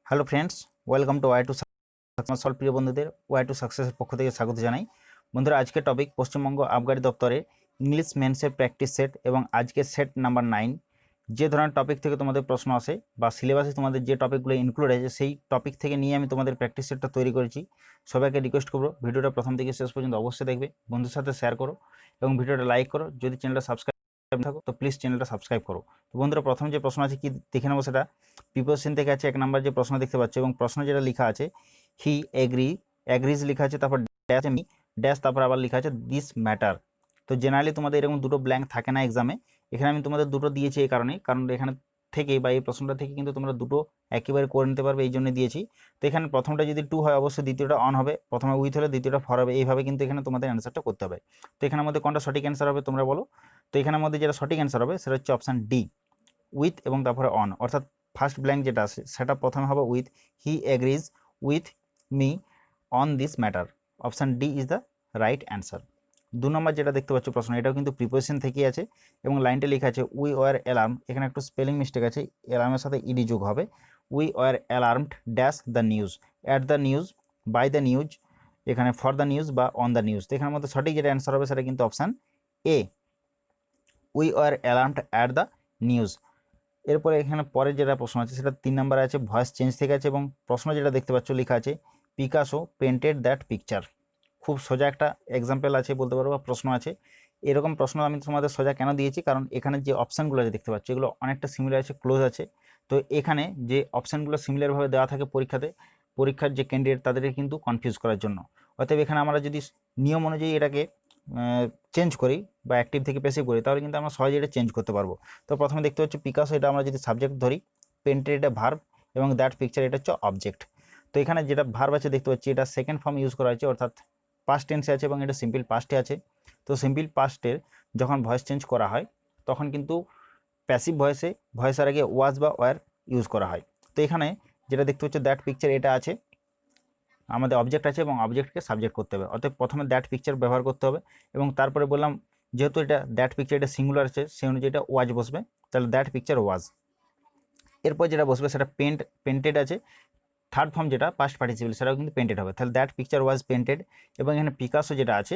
Hello friends, welcome to Y to success. সল প্রিয় বন্ধুদের ওয়াই টু সাকসেসের পক্ষ থেকে স্বাগত জানাই। বন্ধুরা, আজকের টপিক পশ্চিমবঙ্গ আবগারি দপ্তরের ইংলিশ মেন্সের প্র্যাকটিস সেট এবং আজকের সেট নাম্বার 9। যে ধরনের টপিক থেকে তোমাদের প্রশ্ন আসে বা সিলেবাসে তোমাদের যে টপিকগুলো ইনক্লুড আছে সেই টপিক থেকে নিয়ে আমি তোমাদের প্র্যাকটিস সেটটা তৈরি করেছি। সবাইকে রিকোয়েস্ট করবো ভিডিওটা প্রথম থেকে শেষ পর্যন্ত অবশ্যই দেখবে, বন্ধুর সাথে শেয়ার করো এবং ভিডিওটা লাইক করো। যদি চ্যানেলটা সাবস্ক্রাইব থাকো তো প্লিজ চ্যানেলটা সাবস্ক্রাইব করো। তো বন্ধুরা, প্রথম যে প্রশ্ন আছে কি দেখে নেবো, সেটা প্রিপোজিশন থেকে আছে। 1 নম্বর যে প্রশ্ন দেখতে পাচ্ছ এবং প্রশ্ন যেটা লেখা আছে হি এগ্রিজ লেখা আছে, তারপর ড্যাশ মি ড্যাশ, তারপর আবার লেখা আছে দিস ম্যাটার। তো জেনারেলি তোমাদের এরকম দুটো ব্ল্যাঙ্ক থাকে না এক্সামে, এখানে আমি তোমাদের দুটো দিয়েছি এই কারণে, কারণ এখানে থেকে বা এই প্রশ্নটা থেকে কিন্তু তোমরা দুটো একেবারে করে নিতে পারবে, এই জন্য দিয়েছি। তো এখানে প্রথমটা যদি টু হয় অবশ্যই দ্বিতীয়টা অন হবে, প্রথমে উইথ হলে দ্বিতীয়টা ফর হবে, এইভাবে কিন্তু এখানে তোমাদের অ্যান্সারটা করতে হবে। তো এখানের মধ্যে কোনটা সঠিক অ্যান্সার হবে তোমরা বলো। তো এখানের মধ্যে যেটা সঠিক অ্যান্সার হবে সেটা হচ্ছে অপশান ডি, উইথ এবং তারপরে অন, অর্থাৎ ফার্স্ট ব্ল্যাঙ্ক যেটা আছে সেটা প্রথমে হবে with, he agrees with me on this matter. Option D is the right answer. 2 নম্বর যেটা দেখতে পাচ্ছ প্রশ্ন, এটাও কিন্তু প্রিপোজিশন থেকেই আছে এবং লাইনটা লেখা আছে উই ওয়ার অ্যালার্ম, এখানে একটু স্পেলিং মিস্টেক আছে, অ্যালার্মের সাথে ইডি যোগ হবে। We were alarmed dash the news, at the news, by the news, এখানে ফর দ্য নিউজ বা অন দ্য নিউজ। তো এখানের মধ্যে সঠিক যেটা অ্যান্সার হবে সেটা কিন্তু option A, we were alarmed at the news. এরপরে এখানে পরের যেটা প্রশ্ন আছে সেটা 3 নম্বরে আছে, ভয়েস চেঞ্জ থেকে আছে এবং প্রশ্ন যেটা দেখতে পাচ্ছ লেখা আছে পিকাসো পেন্টেড দ্যাট পিকচার। খুব সোজা একটা এক্সাম্পল আছে বলতে পারবো, বা প্রশ্ন আছে। এরকম প্রশ্ন আমি তোমাদের সোজা কেন দিয়েছি, কারণ এখানে যে অপশানগুলো আছে দেখতে পাচ্ছ এগুলো অনেকটা সিমিলার আছে, ক্লোজ আছে। তো এখানে যে অপশানগুলো সিমিলারভাবে দেওয়া থাকে পরীক্ষার যে ক্যান্ডিডেট তাদেরকে কিন্তু কনফিউজ করার জন্য। অতএব এখানে আমরা যদি নিয়ম অনুযায়ী এটাকে চেঞ্জ করি বা অ্যাক্টিভ থেকে প্যাসিভ করি তাহলে কিন্তু আমরা সহজে এটা চেঞ্জ করতে পারবো। তো প্রথমে দেখতে পাচ্ছ পিকাসো, এটা আমরা যদি সাবজেক্ট ধরি, পেন্টেড এটা ভার্ব এবং দ্যাট পিকচার এটা হচ্ছে অবজেক্ট। তো এখানে যেটা ভার্ব আছে দেখতে পাচ্ছি এটা সেকেন্ড ফর্ম ইউজ করা হয়েছে, অর্থাৎ পাস্ট টেন্সে আছে এবং এটা সিম্পল পাস্টে আছে। তো সিম্পল পাস্টের যখন ভয়েস চেঞ্জ করা হয় তখন কিন্তু প্যাসিভ ভয়েসের আগে ওয়াজ বা ওয়ার ইউজ করা হয়। তো এখানে যেটা দেখতে পাচ্ছ দ্যাট পিকচার এটা আছে, আমাদের অবজেক্ট আছে এবং অবজেক্টকে সাবজেক্ট করতে হবে, অতএব প্রথমে দ্যাট পিকচার ব্যবহার করতে হবে এবং তারপরে বললাম যেহেতু এটা দ্যাট পিকচার এটা সিঙ্গুলার আছে সেই অনুযায়ী এটা ওয়াজ বসবে, তাহলে দ্যাট পিকচার ওয়াজ। এরপর যেটা বসবে সেটা পেন্টেড আছে, থার্ড ফর্ম যেটা পাস্ট পার্টিসিপল সেটাও কিন্তু পেন্টেড হবে, তাহলে দ্যাট পিকচার ওয়াজ পেন্টেড। এবং এখানে পিকাসো যেটা আছে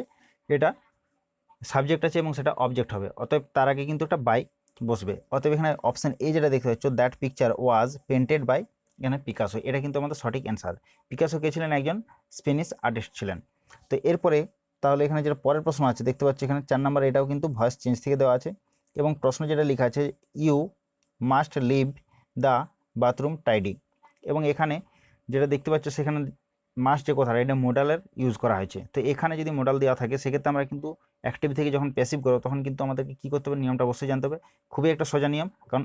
এটা সাবজেক্ট আছে এবং সেটা অবজেক্ট হবে, অতএব তার আগে কিন্তু একটা বাই বসবে। অতএব এখানে অপশান এ যেটা দেখতে পাচ্ছ that picture was painted by এখানে পিকাসো, এটা কিন্তু আমাদের সঠিক অ্যান্সার। পিকাসো কে ছিলেন? একজন স্প্যানিশ আর্টিস্ট ছিলেন। তো এরপরে তাহলে এখানে যেটা পরের প্রশ্ন আছে দেখতে পাচ্ছি এখানে 4 নম্বর, এটাও কিন্তু ভয়েস চেঞ্জ থেকে দেওয়া আছে এবং প্রশ্ন যেটা লেখা আছে you must leave the bathroom tidy. এবং এখানে যেটা দেখতে পাচ্ছ সেখানে মাস্ট যে কথাটা এটা মোডালের ইউজ করা হয়েছে। তো এখানে যদি মোডাল দেওয়া থাকে সেক্ষেত্রে আমরা কিন্তু অ্যাক্টিভ থেকে যখন প্যাসিভ করো তখন কিন্তু আমাদেরকে কী করতে হবে, নিয়মটা অবশ্যই জানতে হবে। খুবই একটা সোজা নিয়ম, কারণ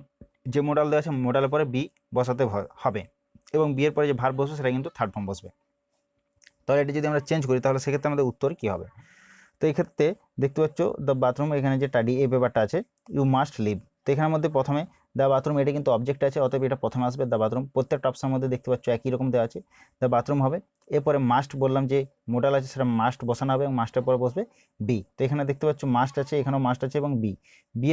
যে মোডাল দেওয়া আছে মোডালের পরে বি বসাতে হবে এবং বি এর পরে যে ভার্ব বসবে সেটা কিন্তু থার্ড ফর্ম বসবে। তাহলে এটা যদি আমরা চেঞ্জ করি তাহলে সেক্ষেত্রে আমাদের উত্তর কী হবে। তো এই ক্ষেত্রে দেখতে পাচ্ছ দ্য বাথরুম, এখানে যে টাডি এই ব্যাপারটা আছে ইউ মাস্ট লিভ। তো এখানের মধ্যে প্রথমে দ্য বাথরুম এটা কিন্তু অবজেক্ট আছে, অতএব এটা প্রথমে আসবে দ্য বাথরুম। প্রত্যেকটা অপশনের মধ্যে দেখতে পাচ্ছ একই রকম দেওয়া আছে, দ্য বাথরুম হবে। এরপরে মাস্ট বললাম যে মোডাল আছে সেটা মাস্ট বসানো হবে এবং মাস্টের পরে বসবে বি। তো এখানে দেখতে পাচ্ছ মাস্ট আছে, এখানেও মাস্ট আছে এবং বি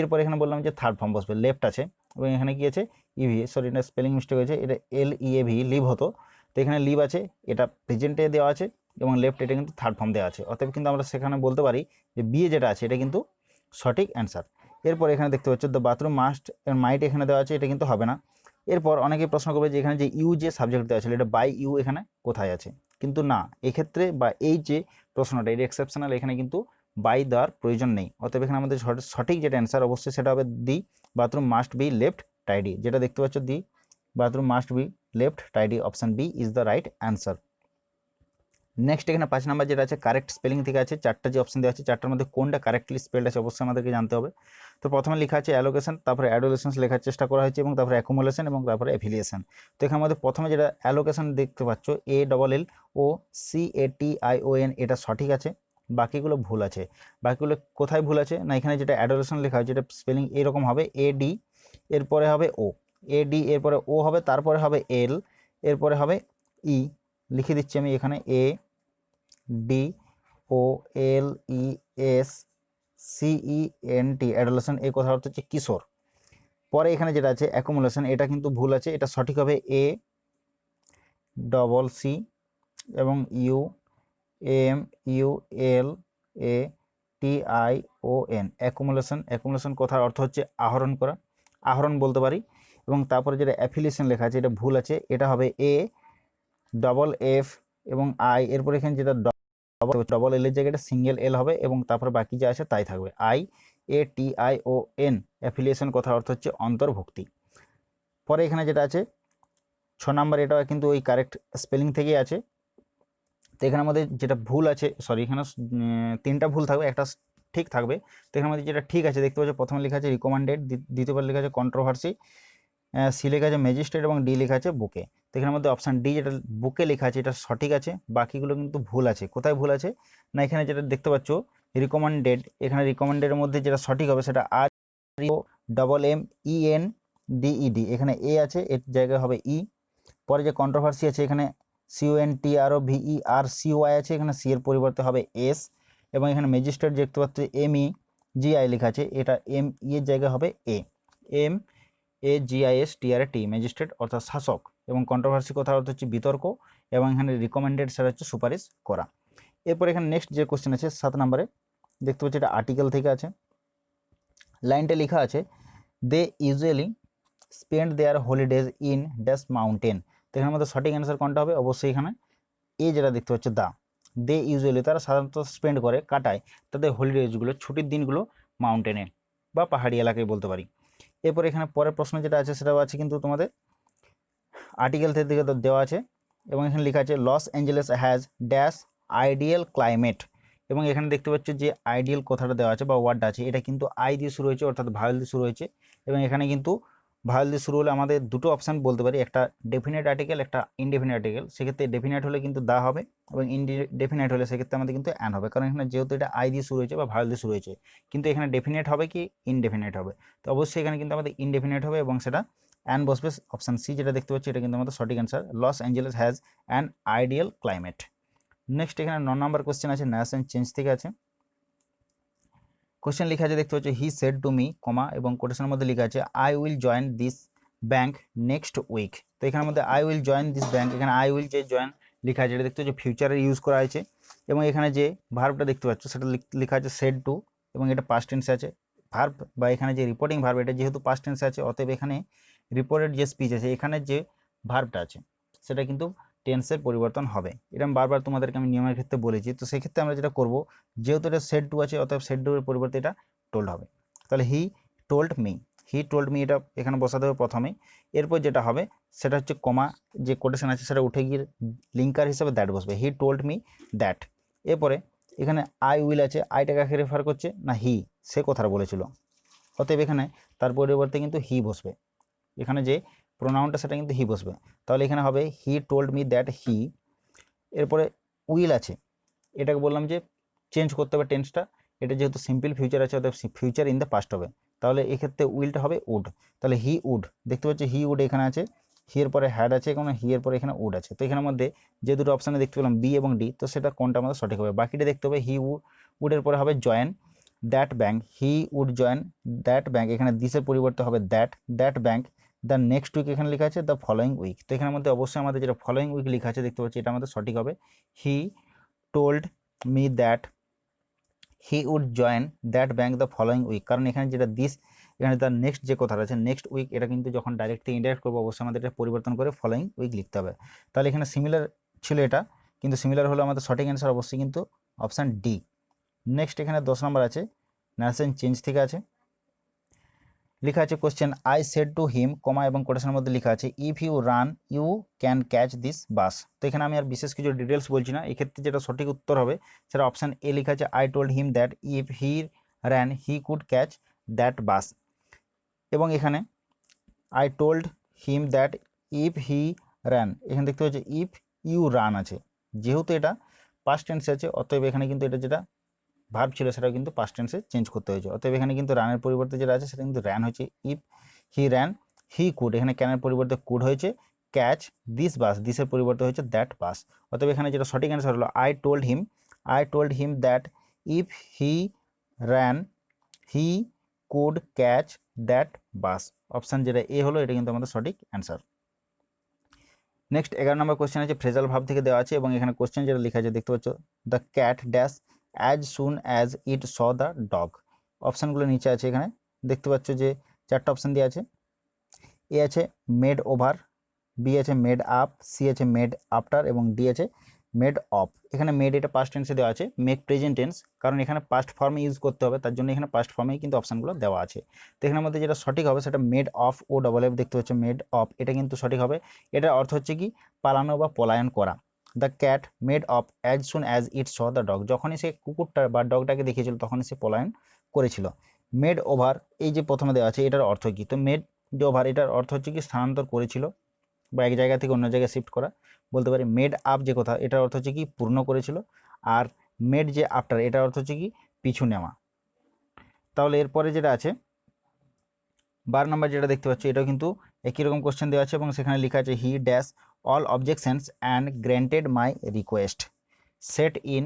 এর পরে এখানে বললাম যে থার্ড ফর্ম বসবে, লেফট আছে এবং এখানে কি আছে ইভি, সরি এটা স্পেলিং মিস্টেক হয়েছে, এটা LEAV লিভ হতো। তো এখানে লিভ আছে, এটা প্রেজেন্টে দেওয়া আছে এবং লেফট এটা কিন্তু থার্ড ফর্ম দেওয়া আছে, অতএব কিন্তু আমরা সেখানে বলতে পারি যে বি যেটা আছে এটা কিন্তু সঠিক অ্যান্সার। এরপর এখানে দেখতে পাচ্ছ দ্য বাথরুম মাস্ট মাইট এখানে দেওয়া আছে, এটা কিন্তু হবে না। এরপর অনেকে প্রশ্ন করবে যে এখানে যে ইউ যে সাবজেক্ট দেওয়া ছিল এটা বাই ইউ এখানে কোথায় আছে, কিন্তু না, এক্ষেত্রে বা এই যে প্রশ্নটা এটা এক্সেপশনাল, এখানে কিন্তু বাই দেওয়ার প্রয়োজন নেই। অতএব এখানে আমাদের সঠিক যেটা অ্যান্সার অবশ্যই সেটা হবে the bathroom must be left tidy, যেটা দেখতে পাচ্ছ the bathroom must be left tidy, option B is the right answer. Next এখানে 5 নাম্বার যেটা আছে কারেক্ট স্পেলিং থেকে আছে, 4টা যে অপশন দেওয়া আছে 4টার মধ্যে কোনটা কারেক্টলি স্পেলড আছে অবশ্যই আমাদেরকে জানতে হবে। তো প্রথমে লেখা আছে অ্যালোকেশন, তারপরে অ্যাডোলেশনস লেখার চেষ্টা করা হয়েছে এবং তারপরে অ্যাকুমুলেশন এবং তারপরে অ্যাফিলিয়েশন। তো এখানে আমাদের প্রথমে যেটা অ্যালোকেশন দেখতে পাচ্ছ ALLOCATION এটা সঠিক আছে, বাকিগুলো ভুল আছে। বাকিগুলো কোথায় ভুল আছে না, এখানে যেটা অ্যাডোলেশন লেখা হয় যেটা স্পেলিং এইরকম হবে AD, এরপরে হবে ও, AD এরপরে ও হবে, তারপরে হবে L, এরপরে হবে ই, লিখে দিচ্ছি আমি এখানে ADOLESCENT অ্যাডোলেশন, এই কথা অর্থ হচ্ছে কিশোর। পরে এখানে যেটা আছে অ্যাকুমুলেশন এটা কিন্তু ভুল আছে, এটা সঠিক হবে ডবল সি এবং U M U L A T I O N, accumulation. Accumulation কথার অর্থ হচ্ছে আহরণ করা, আহরণ বলতে পারি। এবং তারপরে যেটা অ্যাফিলিয়েশন লেখা আছে এটা ভুল আছে, এটা হবে এ ডবল এফ এবং আই, এরপর এখানে যেটা ডবল এল এর জায়গাটা সিঙ্গেল এল হবে এবং তারপর বাকি যা আছে তাই থাকবে, I A T I O N. Affiliation কথার অর্থ হচ্ছে অন্তর্ভুক্তি। পরে এখানে যেটা আছে 6 নাম্বার, এটা কিন্তু ওই কারেক্ট স্পেলিং থেকেই আছে। তো এখানে আমাদের যেটা ভুল আছে, সরি এখানে 3টা ভুল থাকবে, একটা ঠিক থাকবে। তো এখানে আমাদের যেটা ঠিক আছে দেখতে পাচ্ছ, প্রথমে লেখা আছে রিকমেন্ডেড, দ্বিতীয়বার লেখা আছে কন্ট্রোভার্সি, সি লেখা আছে ম্যাজিস্ট্রেট এবং ডি লেখা আছে বুকে। তো এখানের মধ্যে অপশান ডি যেটা বুকে লেখা আছে এটা সঠিক আছে, বাকিগুলো কিন্তু ভুল আছে। কোথায় ভুল আছে না, এখানে যেটা দেখতে পাচ্ছ রিকমেন্ডেড, এখানে রিকমেন্ডেডের মধ্যে যেটা সঠিক হবে সেটা আর O double M E N D E D, এখানে এ আছে, এর জায়গায় হবে ই। পরে যে কন্ট্রোভার্সি আছে এখানে CONTRO VERCY আছে, এখানে সি এর পরিবর্তে হবে এস। এবং এখানে ম্যাজিস্ট্রেট দেখতে পাচ্ছি MEGI লেখা আছে, এটা ME এর জায়গায় হবে MAGISTRAT, ম্যাজিস্ট্রেট অর্থাৎ শাসক। এবং কন্ট্রোভার্সি কথা অর্থ হচ্ছে বিতর্ক, এবং এখানে রিকমেন্ডেড সেটা হচ্ছে সুপারিশ করা। এরপর এখানে নেক্সট যে কোশ্চেন আছে 7 নম্বরে, দেখতে পাচ্ছি এটা আর্টিকেল থেকে আছে। লাইনটা লেখা আছে they usually spend their holidays in dash mountain. তো এখানের মধ্যে সঠিক অ্যান্সার কোনটা হবে, অবশ্যই এখানে এ যেটা দেখতে পাচ্ছ দা। দে ইউজুয়ালি তারা সাধারণত স্পেন্ড করে, কাটায় তাদের হলিডেজগুলো, ছুটির দিনগুলো মাউন্টেনে বা পাহাড়ি এলাকায় বলতে পারি। এরপর এখানে পরের প্রশ্ন যেটা আছে সেটাও আছে কিন্তু তোমাদের আর্টিকেল থেকে দেওয়া আছে, এবং এখানে লেখা আছে loss Angeles has dash ideal climate. এবং এখানে দেখতে পাচ্ছ যে আইডিয়াল কথাটা দেওয়া আছে বা ওয়ার্ডটা আছে, এটা কিন্তু আই দিয়ে শুরু হয়েছে, অর্থাৎ ভাওয়েল দিয়ে শুরু হয়েছে। এবং এখানে কিন্তু ভাওয়েল দিয়ে শুরু হলে আমাদের দুটো অপশান বলতে পারি, একটা ডেফিনেট আর্টিকেল, একটা ইনডেফিনেট আর্টিকেল। সেক্ষেত্রে ডেফিনেট হলে কিন্তু দা হবে, এবং ইনডেফিনেট হলে সেক্ষেত্রে আমাদের কিন্তু অ্যান হবে, কারণ এখানে যেহেতু এটা আই দিয়ে শুরু হয়েছে বা ভাওয়েল দিয়ে শুরু হয়েছে। কিন্তু এখানে ডেফিনেট হবে কি ইনডেফিনেট হবে, তো অবশ্যই এখানে কিন্তু আমাদের ইনডেফিনেট হবে এবং সেটা অ্যান বসবে। অপশান সি যেটা দেখতে পাচ্ছি এটা কিন্তু আমাদের সঠিক answer, Los Angeles has an ideal climate. Next এখানে 9 নম্বর কোশ্চেন আছে, ন্যাশন চেঞ্জ থেকে আছে। কোশ্চেন লেখা আছে দেখতে পাচ্ছ he said to me comma, এবং কোটেশনের মধ্যে লেখা আছে I will join this bank next week. তো এখানের মধ্যে I will join this bank, এখানে আই উইল যে জয়েন লেখা আছে এটা দেখতে পাচ্ছ ফিউচারে ইউজ করা হয়েছে। এবং এখানে যে ভার্বটা দেখতে পাচ্ছ সেটা লেখা আছে সেড টু, এবং এটা পাস্ট টেন্সে আছে। ভার্ব বা এখানে যে রিপোর্টিং ভার্ব এটা যেহেতু পাস্ট টেন্সে আছে, অতএব এখানে রিপোর্টেড যে স্পিচ আছে এখানে যে ভার্বটা আছে সেটা কিন্তু টেন্সের পরিবর্তন হবে। এরকম বারবার তোমাদেরকে আমি নিয়মের ক্ষেত্রে বলেছি। তো সেক্ষেত্রে আমরা যেটা করব, যেহেতু এটা সেড টু আছে অতএব সেড টু এর পরিবর্তে এটা টোল্ড হবে। তাহলে হি টোল্ড মি, হি টোল্ড মি এটা এখানে বসাতে হবে প্রথমেই। এরপর যেটা হবে সেটা হচ্ছে কমা, যে কোটেশন আছে সেটা উঠে গিয়ে লিঙ্কার হিসাবে দ্যাট বসবে, হি টোল্ড মি দ্যাট। এরপরে এখানে আই উইল আছে, আইটা কাকে রেফার করছে না হি, সে কথাটা বলেছিল, অতএব এখানে তার পরিবর্তে কিন্তু হি বসবে, এখানে যে প্রোনাউনটা সেটা কিন্তু হি বসবে। তাহলে এখানে হবে হি টোল্ড মি দ্যাট হি। এরপরে উইল আছে, এটাকে বললাম যে চেঞ্জ করতে হবে টেন্সটা, এটা যেহেতু সিম্পল ফিউচার আছে অর্থাৎ ফিউচার ইন দ্য পাস্ট হবে, তাহলে এক্ষেত্রে উইলটা হবে উড। তাহলে হি উড, দেখতে পাচ্ছি হি উড এখানে আছে, হি এর পরে হ্যাড আছে, এবং হি এর পরে এখানে উড আছে। তো এখানের মধ্যে যে দুটো অপশানে দেখতে পেলাম বি এবং ডি, তো সেটা কোনটা আমাদের সঠিক হবে, বাকিটা দেখতে হবে। হি উডের পরে হবে join that bank, he would join that bank, এখানে দিসের পরিবর্তে হবে that bank. The next week এখানে লেখা আছে দ্য ফলোয়িং উইক, তো এখানের মধ্যে অবশ্যই আমাদের যেটা ফলোয়িং উইক লেখা আছে দেখতে পাচ্ছি এটা আমাদের সঠিক হবে। He told me that he would join that bank the following week, কারণ এখানে যেটা দিস, এখানে দ্য নেক্সট যে কথাটা আছে নেক্সট উইক, এটা কিন্তু যখন ডাইরেক্ট থেকে ইনডাইরেক্ট করবো অবশ্যই আমাদের এটা পরিবর্তন করে ফলোয়িং উইক লিখতে হবে। তাহলে এখানে সিমিলার ছিল এটা, কিন্তু সিমিলার হলে আমাদের সঠিক অ্যান্সার অবশ্যই কিন্তু অপশান ডি। নেক্সট এখানে 10 নম্বর আছে, ন্যাশন চেঞ্জ থেকে আছে। লেখা আছে question I said to him comma, এবং কোটেশনের মধ্যে লেখা আছে if you run you can catch this bus. তো এখানে আমি আর বিশেষ কিছু ডিটেলস বলছি না, এক্ষেত্রে যেটা সঠিক উত্তর হবে সেটা অপশান এ লেখা আছে I told him that if he ran he could catch that bus. এবং এখানে I told him that if he ran, এখানে দেখতে পাচ্ছি ইফ ইউ রান আছে, যেহেতু এটা পাস্ট টেন্সে আছে অতএব এখানে কিন্তু এটা যেটা ভার্ব ছিল সেটাও কিন্তু পাস্ট টেন্সে চেঞ্জ করতে হয়েছে, অতএব এখানে কিন্তু রানের পরিবর্তে যেটা আছে সেটা কিন্তু র্যান হয়েছে। If he ran he could, এখানে ক্যানের পরিবর্তে কুড হয়েছে। ক্যাচ দিস বাস, দিসের পরিবর্তে হয়েছে দ্যাট বাস, অতএব এখানে যেটা সঠিক অ্যান্সার হলো I told him that if he ran he could catch that bus. Option যেটা এ হলো এটা কিন্তু আমাদের সঠিক অ্যান্সার। নেক্সট 11 নম্বর কোশ্চেন আছে ফ্রেজাল ভার্ব থেকে দেওয়া আছে এবং এখানে কোশ্চেন যেটা লেখা আছে দেখতে পাচ্ছ, the cat dash as soon as it saw the dog. অপশানগুলো নিচে আছে, এখানে দেখতে পাচ্ছ যে 4টা অপশান দেওয়া আছে। এ আছে মেড ওভার, বি আছে মেড আপ, সি আছে মেড আফটার এবং ডি আছে মেড অফ। এখানে মেড এটা পাস্ট টেন্সে দেওয়া আছে, মেক প্রেজেন্ট টেন্স, কারণ এখানে পাস্ট ফর্মে ইউজ করতে হবে, তার জন্য এখানে পাস্ট ফর্মেই কিন্তু অপশানগুলো দেওয়া আছে। তো এখানের মধ্যে যেটা সঠিক হবে সেটা made of, O double F দেখতে পাচ্ছ মেড অফ, এটা কিন্তু সঠিক হবে। এটার অর্থ হচ্ছে কি পালানো বা পলায়ন করা। The cat made of as soon as it saw the dog, যখনই সে কুকুরটা বা ডগটাকে দেখিয়েছিল তখনই সে পলায়ন করেছিল। মেড ওভার এই যে প্রথমে দেওয়া আছে এটার অর্থ কি, তো মেড ওভার এটার অর্থ হচ্ছে কি স্থানান্তর করেছিল বা এক জায়গা থেকে অন্য জায়গায় শিফট করা বলতে পারি। মেড আপ যে কথা এটার অর্থ হচ্ছে কি পূর্ণ করেছিল, আর মেড যে আফটার এটার অর্থ হচ্ছে কি পিছু নেওয়া। তাহলে এরপরে যেটা আছে 12 নম্বর যেটা দেখতে পাচ্ছ এটাও কিন্তু একই রকম কোশ্চেন দেওয়া আছে এবং সেখানে লেখা আছে he dash all objections and granted my request, set in,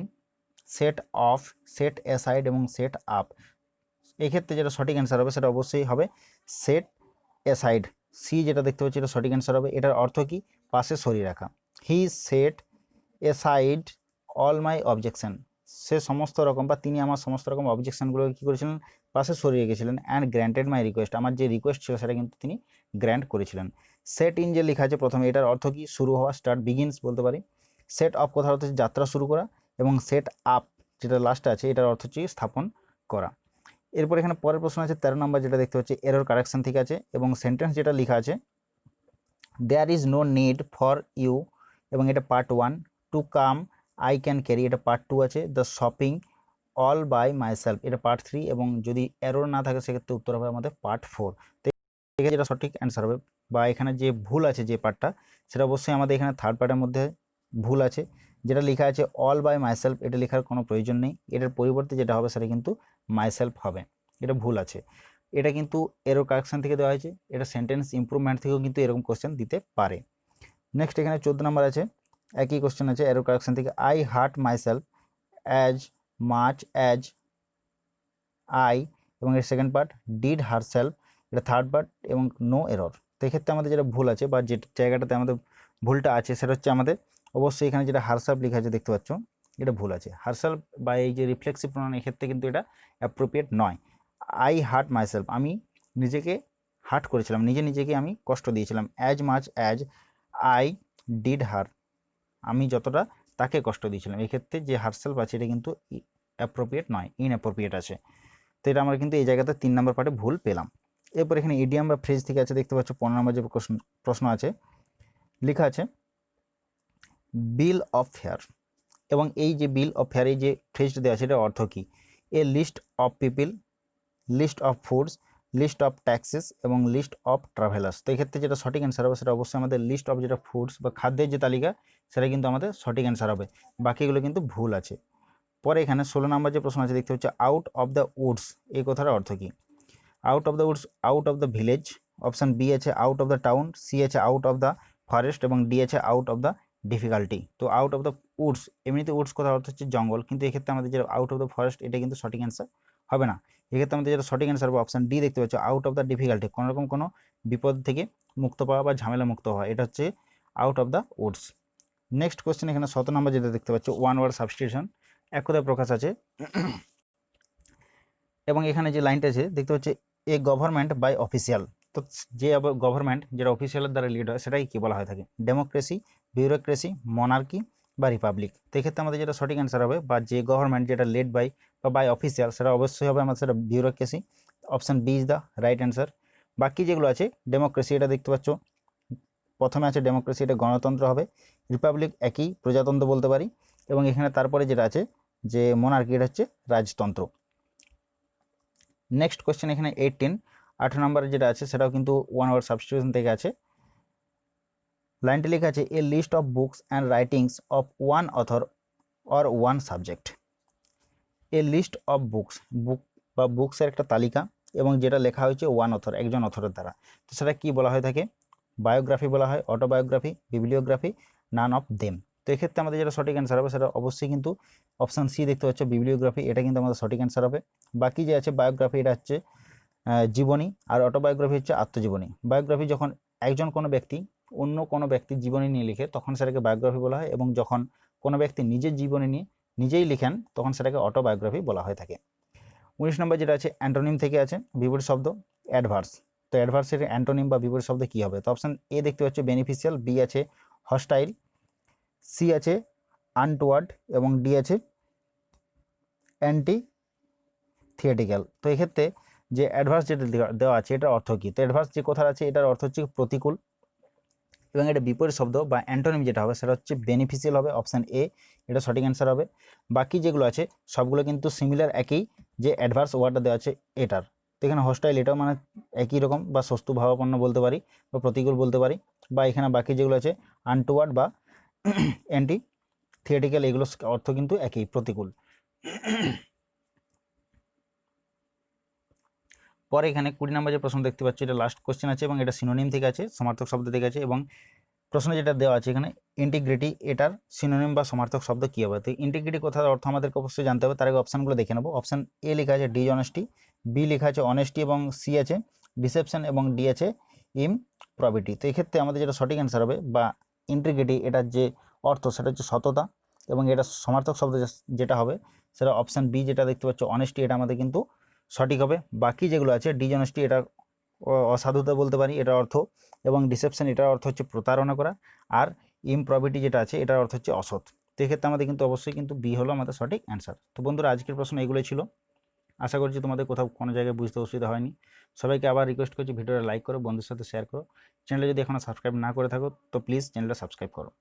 set of, set aside এবং সেট আপ। এক্ষেত্রে যেটা সঠিক অ্যান্সার হবে সেটা অবশ্যই হবে সেট অ্যাসাইড। সি যেটা দেখতে পাচ্ছি এটা সঠিক অ্যান্সার হবে। এটার অর্থ কি পাশে সরিয়ে রাখা। He set aside all my objection, সে সমস্ত রকম বা তিনি আমার সমস্ত রকম অবজেকশনগুলো কী করেছিলেন পাশে সরিয়ে গেছিলেন। অ্যান্ড গ্র্যান্টেড মাই রিকোয়েস্ট, আমার যে রিকোয়েস্ট ছিল সেটা কিন্তু তিনি গ্র্যান্ট করেছিলেন। সেট ইন যে লেখা আছে প্রথমে এটার অর্থ কি শুরু হওয়া, স্টার্ট, বিগিনস বলতে পারি। সেট অফ কথার অর্থ হচ্ছে যাত্রা শুরু করা এবং সেট আপ যেটা লাস্টে আছে এটার অর্থ হচ্ছে স্থাপন করা। এরপর এখানে পরের প্রশ্ন আছে 13 নম্বর যেটা দেখতে পাচ্ছি এরর কারেকশন থেকে আছে এবং সেন্টেন্স যেটা লেখা আছে there is no need for you এবং এটা part 1, to come I can carry এটা পার্ট 2 আছে, the shopping all by myself এটা পার্ট 3 এবং যদি এরর না থাকে সেক্ষেত্রে উত্তর হবে আমাদের পার্ট 4। তো এখানে যেটা সঠিক অ্যান্সার হবে বা এখানে যে ভুল আছে যে পার্টটা সেটা অবশ্যই আমাদের এখানে থার্ড পার্টের মধ্যে ভুল আছে। যেটা লেখা আছে অল বাই মাইসেলফ এটা লেখার কোনো প্রয়োজন নেই, এটার পরিবর্তে যেটা হবে সেটা কিন্তু মাইসেলফ হবে, এটা ভুল আছে। এটা কিন্তু এরর কারেকশন থেকে দেওয়া হয়েছে, এটা সেন্টেন্স ইমপ্রুভমেন্ট থেকেও কিন্তু এরকম কোশ্চেন দিতে পারে। নেক্সট এখানে 14 নম্বর আছে একই কোশ্চেন আছে এরর কারেকশন থেকে I hurt myself as much as I এবং এর সেকেন্ড পার্ট ডিড হারসেলফ এটা থার্ড পার্ট এবং নো এরর। তো এক্ষেত্রে আমাদের যেটা ভুল আছে বা যে জায়গাটাতে আমাদের ভুলটা আছে সেটা হচ্ছে আমাদের অবশ্যই এখানে যেটা হারসেলফ লেখা আছে দেখতে পাচ্ছ এটা ভুল আছে। হারসেলফ বা এই যে রিফ্লেক্সিভ প্রোনাউন এক্ষেত্রে কিন্তু এটা অ্যাপ্রোপ্রিয়েট নয়। আই হার্ট মাইসেলফ আমি নিজেকে হার্ট করেছিলাম, নিজেকে আমি কষ্ট দিয়েছিলাম। As much as I did হার আমি যতটা তাকে কষ্ট দিয়েছিলাম, এক্ষেত্রে যে হারসেলফ আছে এটা কিন্তু অ্যাপ্রোপ্রিয়েট নয়, ইনঅ্যাপ্রোপ্রিয়েট আছে। তো এটা আমরা কিন্তু এই জায়গাতে 3 নম্বর পার্টে ভুল পেলাম। এরপর এখানে ইডিয়াম বা ফ্রেজ থেকে আছে দেখতে পাচ্ছ 15 নম্বর যে প্রশ্ন আছে লেখা আছে বিল অফ ফেয়ার এবং এই যে বিল অফ ফেয়ার এই যে ফ্রেজটা দেওয়া আছে এটার অর্থ কি, a list of people, list of foods, list of taxes এবং লিস্ট অফ ট্রাভেলার্স। তো এক্ষেত্রে যেটা সঠিক অ্যান্সার হবে সেটা অবশ্যই আমাদের লিস্ট অফ যেটা ফুডস বা খাদ্যের যে তালিকা সেটা কিন্তু আমাদের সঠিক অ্যান্সার হবে, বাকিগুলো কিন্তু ভুল আছে। পরে এখানে 16 নম্বর যে প্রশ্ন আছে দেখতে হচ্ছে আউট অফ দ্য উডস এই কথাটার অর্থ কি, out of the woods out of the village, option B আছে out of the town, C আছে আউট অফ দ্য ফরেস্ট এবং ডি আছে আউট অফ দ্য ডিফিকাল্টি। তো আউট অফ দ্য উডস এমনিতে উডস কথার অর্থ হচ্ছে জঙ্গল, কিন্তু এক্ষেত্রে আমাদের যে আউট অফ দ্য ফরেস্ট এটা কিন্তু সঠিক অ্যান্সার হবে না। এক্ষেত্রে আমাদের যেটা সঠিক অ্যান্সার হবে অপশান ডি দেখতে পাচ্ছ আউট অফ দ্য ডিফিকাল্টি, কোনোরকম কোনো বিপদ থেকে মুক্ত পাওয়া বা ঝামেলা মুক্ত হওয়া, এটা হচ্ছে out of the Woods. Next question এখানে 17 নম্বর যেটা দেখতে পাচ্ছ ওয়ান ওয়ার্ড সাবস্টিটিউশন এক কথায় প্রকাশ আছে এবং এখানে যে লাইনটা আছে দেখতে পাচ্ছি এ গভর্নমেন্ট বাই অফিসিয়াল। তো যে গভর্নমেন্ট যেটা অফিসিয়ালের দ্বারা লিড হয় সেটাই কি বলা হয়ে থাকে, ডেমোক্রেসি, বিউরোক্রেসি, মনার্কি বা রিপাবলিক। তো এক্ষেত্রে আমাদের যেটা সঠিক অ্যান্সার হবে বা যে গভর্নমেন্ট যেটা লেড বাই বা বাই অফিসিয়াল সেটা অবশ্যই হবে আমাদের সেটা bureaucracy, option B is the right answer. বাকি যেগুলো আছে ডেমোক্রেসি এটা দেখতে পাচ্ছ প্রথমে আছে ডেমোক্রেসি এটা গণতন্ত্র হবে, রিপাবলিক একই প্রজাতন্ত্র বলতে পারি এবং এখানে তারপরে যেটা আছে যে মনার্কি এটা হচ্ছে রাজতন্ত্র। নেক্সট কোয়েশ্চেন এখানে 18 নম্বরে যেটা আছে সেটাও কিন্তু ওয়ান ওয়ার্ড সাবস্টিটিউশন থেকে আছে। লাইনটি লেখা আছে a list of books and writings of one author or one subject. A list of books book বা বুকসের একটা তালিকা এবং যেটা লেখা হয়েছে ওয়ান অথর একজন অথরের দ্বারা, তো সেটা কি বলা হয়ে থাকে, বায়োগ্রাফি বলা হয়, autobiography, bibliography, none of them. তো এক্ষেত্রে আমাদের যেটা সঠিক অ্যান্সার হবে সেটা অবশ্যই কিন্তু অপশান সি দেখতে পাচ্ছ বিবলিওগ্রাফি, এটা কিন্তু আমাদের সঠিক অ্যান্সার হবে। বাকি যে আছে বায়োগ্রাফি এটা হচ্ছে জীবনী আর অটোবায়োগ্রাফি হচ্ছে আত্মজীবনী। বায়োগ্রাফি যখন একজন কোনো ব্যক্তি অন্য কোনো ব্যক্তির জীবনী নিয়ে লিখে তখন সেটাকে বায়োগ্রাফি বলা হয়, এবং যখন কোনো ব্যক্তি নিজের জীবনী নিয়ে নিজেই লিখেন তখন সেটাকে অটোবায়োগ্রাফি বলা হয়ে থাকে। 19 নম্বর যেটা আছে অ্যান্টোনিম থেকে আছে বিপরীত শব্দ অ্যাডভার্স। তো অ্যাডভার্সের অ্যান্টোনিম বা বিপরীত শব্দ কী হবে? তো অপশান এ দেখতে পাচ্ছ বেনিফিশিয়াল, বি আছে হস্টাইল, সি আছে আনটুয়ার্ড এবং ডি আছে অ্যান্টি থিয়েটিক্যাল। তো এক্ষেত্রে যে অ্যাডভার্স যেটা দেওয়া আছে এটার অর্থ কী? তো অ্যাডভার্স যে কথা আছে এটার অর্থ হচ্ছে প্রতিকূল, এবং এটা বিপরীত শব্দ বা অ্যান্টোনিম যেটা হবে সেটা হচ্ছে বেনিফিশিয়াল হবে। অপশান এ এটা সঠিক অ্যান্সার হবে। বাকি যেগুলো আছে সবগুলো কিন্তু সিমিলার, একই যে অ্যাডভার্স ওয়ার্ডটা দেওয়া আছে এটার। তো এখানে হস্টাইল এটাও মানে একই রকম বা শত্রুভাবাপন্ন বলতে পারি বা প্রতিকূল বলতে পারি, বা এখানে বাকি যেগুলো আছে আনটুয়ার্ড বা অ্যান্টি থিয়েটিক্যাল এগুলো অর্থ কিন্তু একই, প্রতিকূল। পরে এখানে 20 নম্বর যে প্রশ্ন দেখতে পাচ্ছি এটা লাস্ট কোশ্চেন আছে এবং এটা সিনোনিম থেকে আছে, সমার্থক শব্দ থেকে আছে, এবং প্রশ্ন যেটা দেওয়া আছে এখানে ইন্টিগ্রিটি এটার সিনোনিম বা সমার্থক শব্দ কী হবে? তো ইন্টিগ্রিটি কথার অর্থ আমাদেরকে অবশ্যই জানতে হবে, তার আগে অপশানগুলো দেখে নেবো। অপশান এ লেখা আছে ডিজঅনেস্টি, বি লেখা আছে অনেস্টি এবং সি আছে ডিসেপশন এবং ডি আছে ইমপ্রবিটি। তো এক্ষেত্রে আমাদের যেটা সঠিক অ্যান্সার হবে বা ইন্টিগ্রিটি এটার যে অর্থ সেটা হচ্ছে সততা, এবং এটা সমার্থক শব্দ যেটা হবে সেটা অপশান বি যেটা দেখতে পাচ্ছ অনেস্টি, এটা আমাদের কিন্তু সঠিক হবে। বাকি যেগুলো আছে ডিজঅনেস্টি এটা অসাধুতা বলতে পারি এটার অর্থ, এবং ডিসেপশন এটার অর্থ হচ্ছে প্রতারণা করা, আর ইমপ্রবিটি যেটা আছে এটার অর্থ হচ্ছে অসৎ। তো এক্ষেত্রে আমাদের কিন্তু অবশ্যই কিন্তু বি হলো আমাদের সঠিক অ্যান্সার। তো বন্ধুরা আজকের প্রশ্ন এগুলোই ছিল, আশা করছি তোমাদের কোথাও কোনো জায়গায় বুঝতে অসুবিধা হয়নি। সবাইকে আবার রিকোয়েস্ট করছি ভিডিওটা লাইক করো, বন্ধুর সাথে শেয়ার করো, চ্যানেলে যদি এখনও সাবস্ক্রাইব না করে থাকো তো প্লিজ চ্যানেলটা সাবস্ক্রাইব করো।